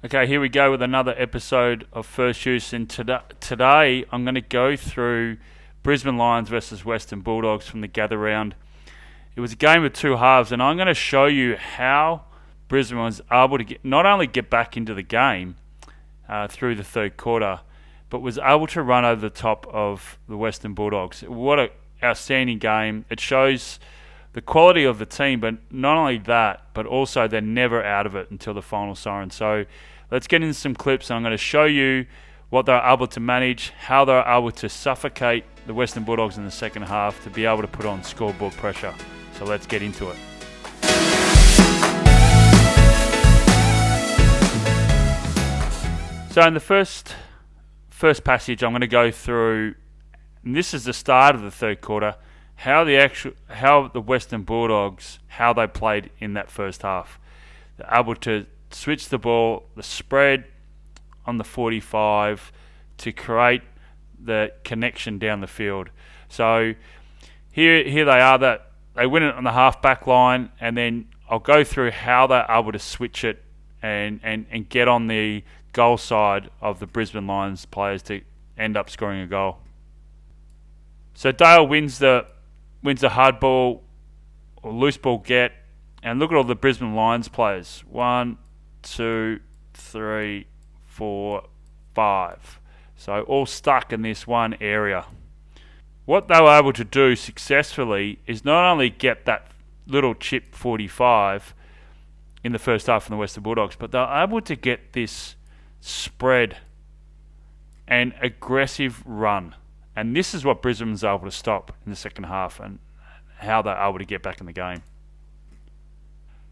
Okay, here we go with another episode of First Use, and today I'm going to go through Brisbane Lions versus Western Bulldogs from the gather round. It was a game of two halves, and I'm going to show you how Brisbane was able to not only get back into the game through the third quarter, but was able to run over the top of the Western Bulldogs. What an outstanding game. It shows the quality of the team, but not only that, but also they're never out of it until the final siren. So let's get into some clips, and I'm going to show you what they're able to manage, how they're able to suffocate the Western Bulldogs in the second half to be able to put on scoreboard pressure. So let's get into it. So in the first passage, I'm going to go through, and this is the start of the third quarter, how the Western Bulldogs, how they played in that first half. They're able to switch the ball, the spread on the 45 to create the connection down the field. So here they are, that they win it on the half-back line, and then I'll go through how they're able to switch it and get on the goal side of the Brisbane Lions players to end up scoring a goal. So Dale wins the hard ball or loose ball get, and look at all the Brisbane Lions players. 1, 2, 3, 4, 5. So all stuck in this one area. What they were able to do successfully is not only get that little chip 45 in the first half from the Western Bulldogs, but they were able to get this spread and aggressive run. And this is what Brisbane was able to stop in the second half, and how they're able to get back in the game.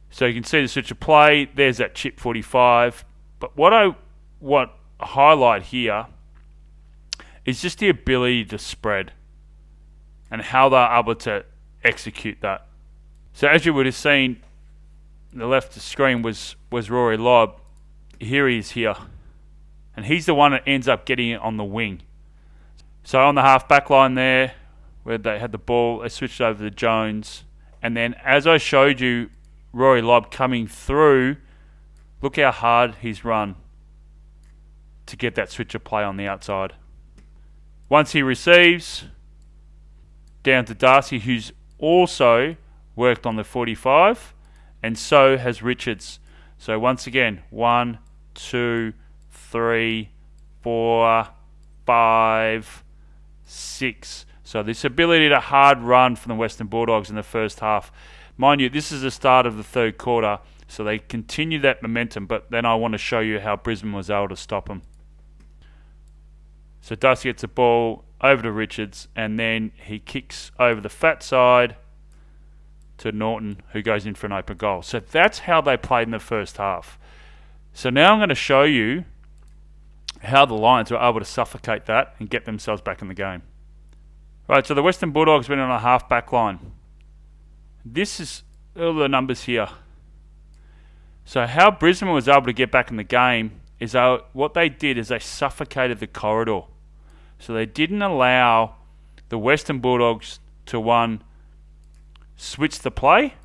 So you can see the switch of play. There's that chip 45. But what I want to highlight here is just the ability to spread and how they're able to execute that. So as you would have seen, the left of the screen was Rory Lobb. Here he is here. And he's the one that ends up getting it on the wing. So on the half-back line there, where they had the ball, they switched over to Jones. And then as I showed you Rory Lobb coming through, look how hard he's run to get that switch of play on the outside. Once he receives, down to Darcy, who's also worked on the 45, and so has Richards. So once again, 1, 2, 3, 4, 5, 6. So this ability to hard run from the Western Bulldogs in the first half. Mind you, this is the start of the third quarter, so they continue that momentum, but then I want to show you how Brisbane was able to stop them. So Darcy gets the ball over to Richards, and then he kicks over the fat side to Norton, who goes in for an open goal. So that's how they played in the first half. So now I'm going to show you how the Lions were able to suffocate that and get themselves back in the game. Right, so the Western Bulldogs went on a half-back line. This is all the numbers here. So how Brisbane was able to get back in the game is what they did is they suffocated the corridor. So they didn't allow the Western Bulldogs to switch the play.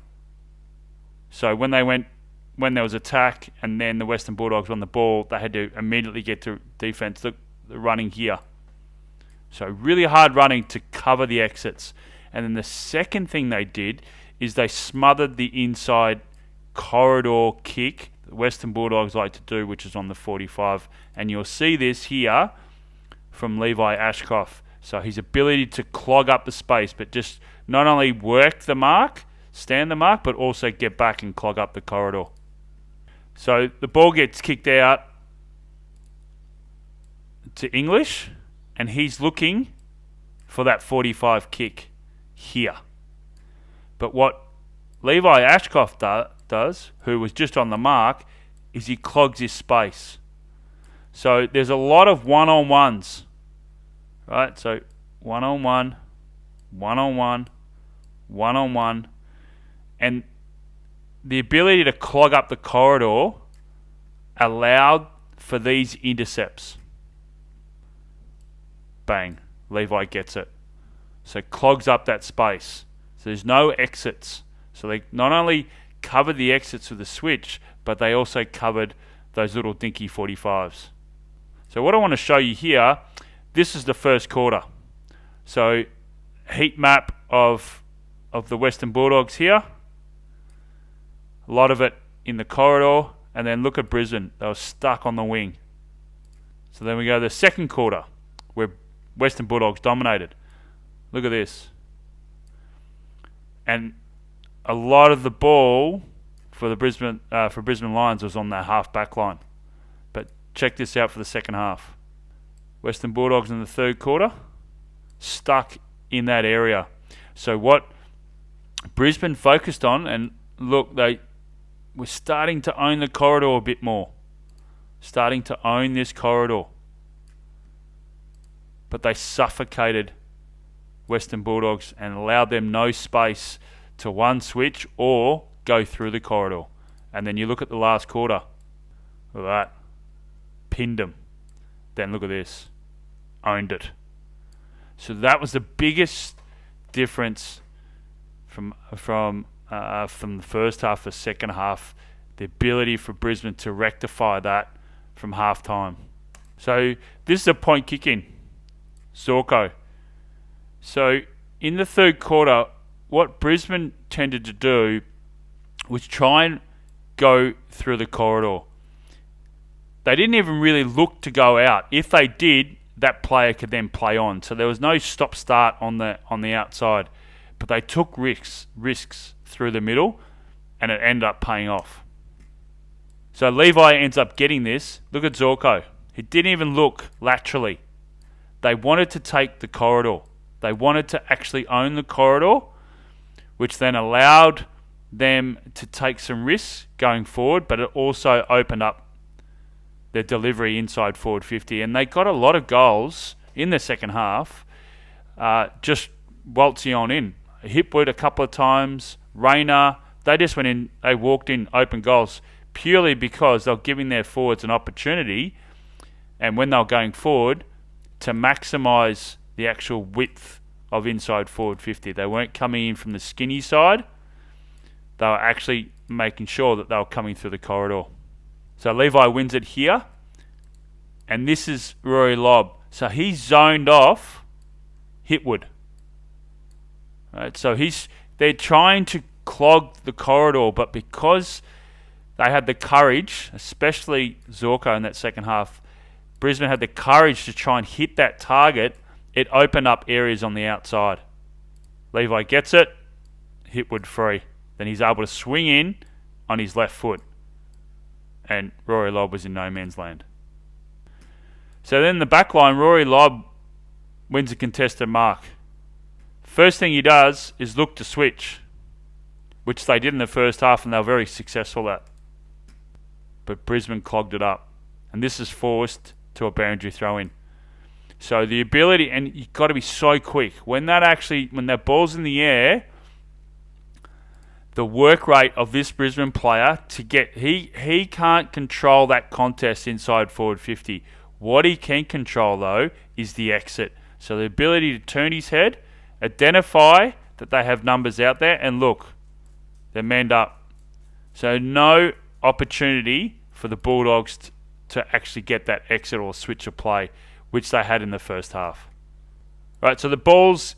So when there was attack and then the Western Bulldogs on the ball, they had to immediately get to defense. Look, the running here. So really hard running to cover the exits. And then the second thing they did is they smothered the inside corridor kick the Western Bulldogs like to do, which is on the 45. And you'll see this here from Levi Ashcroft. So his ability to clog up the space, but just not only work the mark, stand the mark, but also get back and clog up the corridor. So the ball gets kicked out to English, and he's looking for that 45 kick here. But what Levi Ashcroft does, who was just on the mark, is he clogs his space. So there's a lot of one-on-ones, right? So one-on-one, one-on-one, one-on-one, and the ability to clog up the corridor allowed for these intercepts. Bang, Levi gets it. So clogs up that space. So there's no exits. So they not only covered the exits with the switch, but they also covered those little dinky 45s. So what I want to show you here, this is the first quarter. So heat map of the Western Bulldogs here. A lot of it in the corridor. And then look at Brisbane. They were stuck on the wing. So then we go to the second quarter, where Western Bulldogs dominated. Look at this. And a lot of the ball for the Brisbane Lions was on that half back line. But check this out for the second half. Western Bulldogs in the third quarter, stuck in that area. So what Brisbane focused on, and look, they were starting to own the corridor a bit more. Starting to own this corridor. But they suffocated Western Bulldogs and allowed them no space to one switch or go through the corridor. And then you look at the last quarter. Look at that. Pinned them. Then look at this. Owned it. So that was the biggest difference from the first half to the second half. The ability for Brisbane to rectify that from half time. So this is a point kick in. Zorko. So in the third quarter, what Brisbane tended to do was try and go through the corridor. They didn't even really look to go out. If they did, that player could then play on. So there was no stop-start on the outside. But they took risks through the middle, and it ended up paying off. So Levi ends up getting this. Look at Zorko. He didn't even look laterally. They wanted to take the corridor. They wanted to actually own the corridor, which then allowed them to take some risks going forward, but it also opened up their delivery inside forward 50. And they got a lot of goals in the second half, just waltzing on in. Hipwood a couple of times, Rayner, they just went in, they walked in open goals purely because they're giving their forwards an opportunity, and when they're going forward, to maximise the actual width of inside forward 50. They weren't coming in from the skinny side. They were actually making sure that they were coming through the corridor. So Levi wins it here. And this is Rory Lobb. So he zoned off Hipwood. Right, so they're trying to clog the corridor, but because they had the courage, especially Zorko in that second half, Brisbane had the courage to try and hit that target, it opened up areas on the outside. Levi gets it, Hipwood free. Then he's able to swing in on his left foot. And Rory Lobb was in no man's land. So then the back line, Rory Lobb wins a contested mark. First thing he does is look to switch, which they did in the first half and they were very successful at. But Brisbane clogged it up. And this is forced to a boundary throw in. So the ability, and you've got to be so quick. When that ball's in the air, the work rate of this Brisbane player to get, he can't control that contest inside forward 50. What he can control though is the exit. So the ability to turn his head, identify that they have numbers out there, and look, they're manned up. So no opportunity for the Bulldogs to actually get that exit or switch of play, which they had in the first half. Right, so the ball's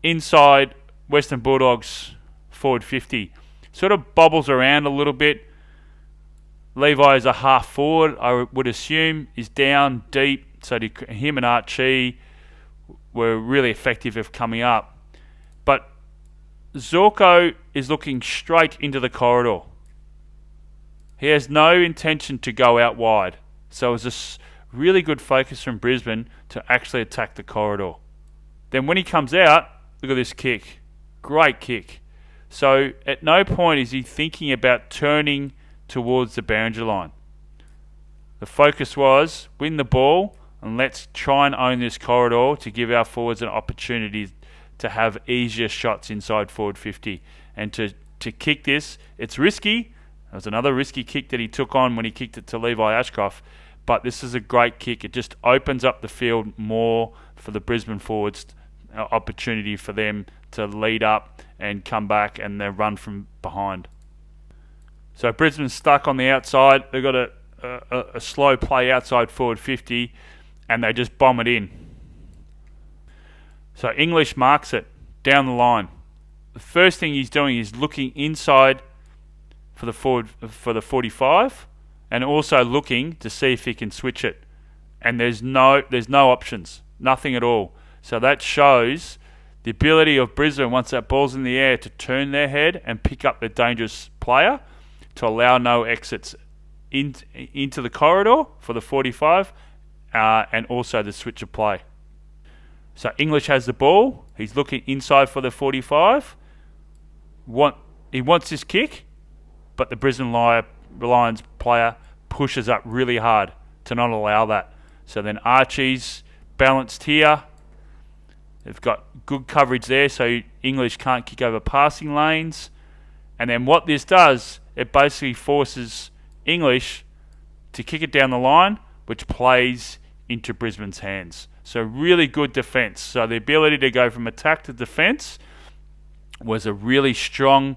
inside Western Bulldogs forward 50. Sort of bobbles around a little bit. Levi is a half forward, I would assume, is down deep. So him and Archie were really effective of coming up. But Zorko is looking straight into the corridor. He has no intention to go out wide. So it was a really good focus from Brisbane to actually attack the corridor. Then when he comes out, look at this kick. Great kick. So at no point is he thinking about turning towards the boundary line. The focus was win the ball and let's try and own this corridor to give our forwards an opportunity to have easier shots inside forward 50. And to kick this, it's risky. There was another risky kick that he took on when he kicked it to Levi Ashcroft. But this is a great kick. It just opens up the field more for the Brisbane forwards, opportunity for them to lead up and come back and then run from behind. So Brisbane's stuck on the outside. They've got a a slow play outside forward 50, and they just bomb it in. So English marks it down the line. The first thing he's doing is looking inside for the 45, and also looking to see if he can switch it. And there's no options, nothing at all. So that shows the ability of Brisbane, once that ball's in the air, to turn their head and pick up the dangerous player, to allow no exits into the corridor for the 45, and also the switch of play. So English has the ball. He's looking inside for the 45. He wants this kick, but the Brisbane Lions player pushes up really hard to not allow that. So then Archie's balanced here. They've got good coverage there, so English can't kick over passing lanes. And then what this does, it basically forces English to kick it down the line, which plays into Brisbane's hands. So really good defence. So the ability to go from attack to defence was a really strong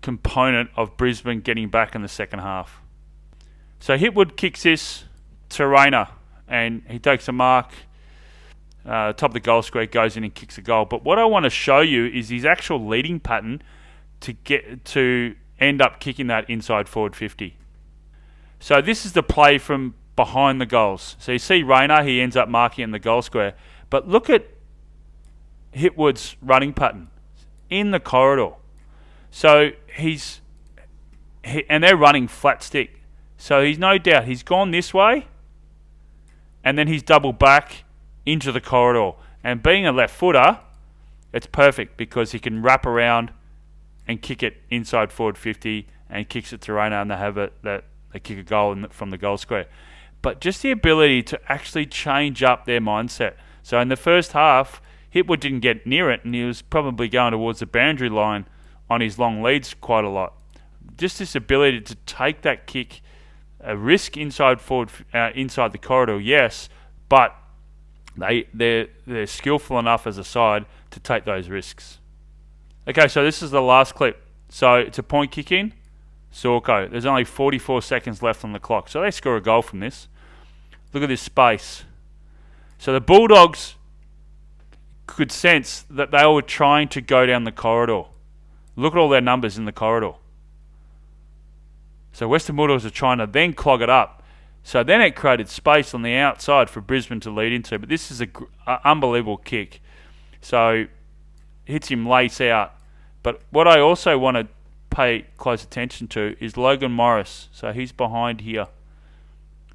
component of Brisbane getting back in the second half. So Hitwood kicks this to Rayner, and he takes a mark. Top of the goal square, goes in and kicks a goal. But what I want to show you is his actual leading pattern to end up kicking that inside forward 50. So this is the play from behind the goals. So you see Rayner, he ends up marking in the goal square. But look at Hitwood's running pattern in the corridor. So and they're running flat stick. So he's no doubt, he's gone this way, and then he's doubled back into the corridor. And being a left footer, it's perfect because he can wrap around and kick it inside forward 50, and kicks it to Rayner, and they have it that they kick a goal from the goal square. But just the ability to actually change up their mindset. So in the first half, Hitwood didn't get near it, and he was probably going towards the boundary line on his long leads quite a lot. Just this ability to take that kick, a risk inside the corridor, yes, but they're skillful enough as a side to take those risks. Okay, so this is the last clip. So it's a point kick in, Sorko. There's only 44 seconds left on the clock, so they score a goal from this. Look at this space. So the Bulldogs could sense that they were trying to go down the corridor. Look at all their numbers in the corridor. So Western Bulldogs are trying to then clog it up. So then it created space on the outside for Brisbane to lead into. But this is an unbelievable kick. So hits him lace out. But what I also want to pay close attention to is Logan Morris. So he's behind here.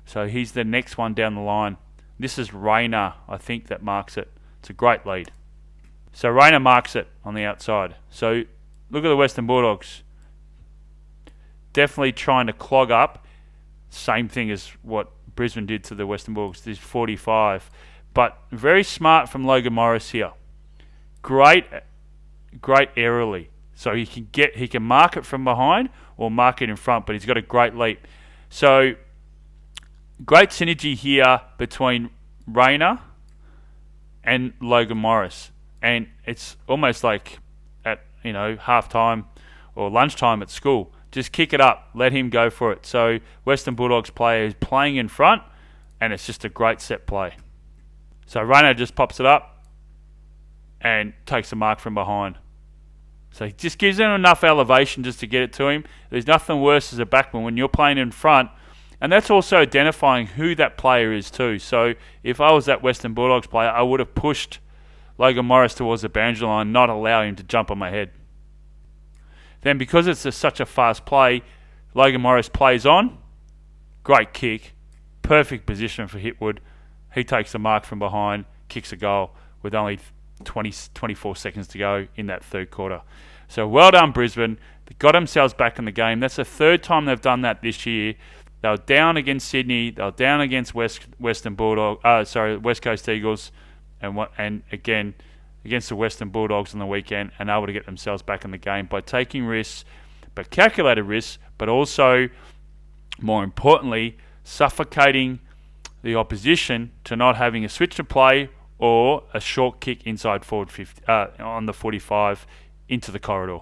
So he's the next one down the line. This is Rayner, I think, that marks it. It's a great lead. So Rayner marks it on the outside. So look at the Western Bulldogs. Definitely trying to clog up. Same thing as what Brisbane did to the Western Bulldogs. This 45. But very smart from Logan Morris here. Great aerially. So he can mark it from behind or mark it in front, but he's got a great leap. So great synergy here between Rayner and Logan Morris. And it's almost like at half time or lunchtime at school. Just kick it up, let him go for it. So Western Bulldogs player is playing in front, and it's just a great set play. So Rayner just pops it up and takes a mark from behind. So he just gives him enough elevation just to get it to him. There's nothing worse as a backman when you're playing in front, and that's also identifying who that player is too. So if I was that Western Bulldogs player, I would have pushed Logan Morris towards the boundary line, not allow him to jump on my head. Then because it's such a fast play, Logan Morris plays on. Great kick. Perfect position for Hitwood. He takes the mark from behind, kicks a goal with only 24 seconds to go in that third quarter. So well done, Brisbane. They got themselves back in the game. That's the third time they've done that this year. They were down against Sydney. They were down against West Coast Eagles, and again against the Western Bulldogs on the weekend, and able to get themselves back in the game by taking risks, but calculated risks, but also, more importantly, suffocating the opposition to not having a switch to play or a short kick inside forward 50 on the 45 into the corridor.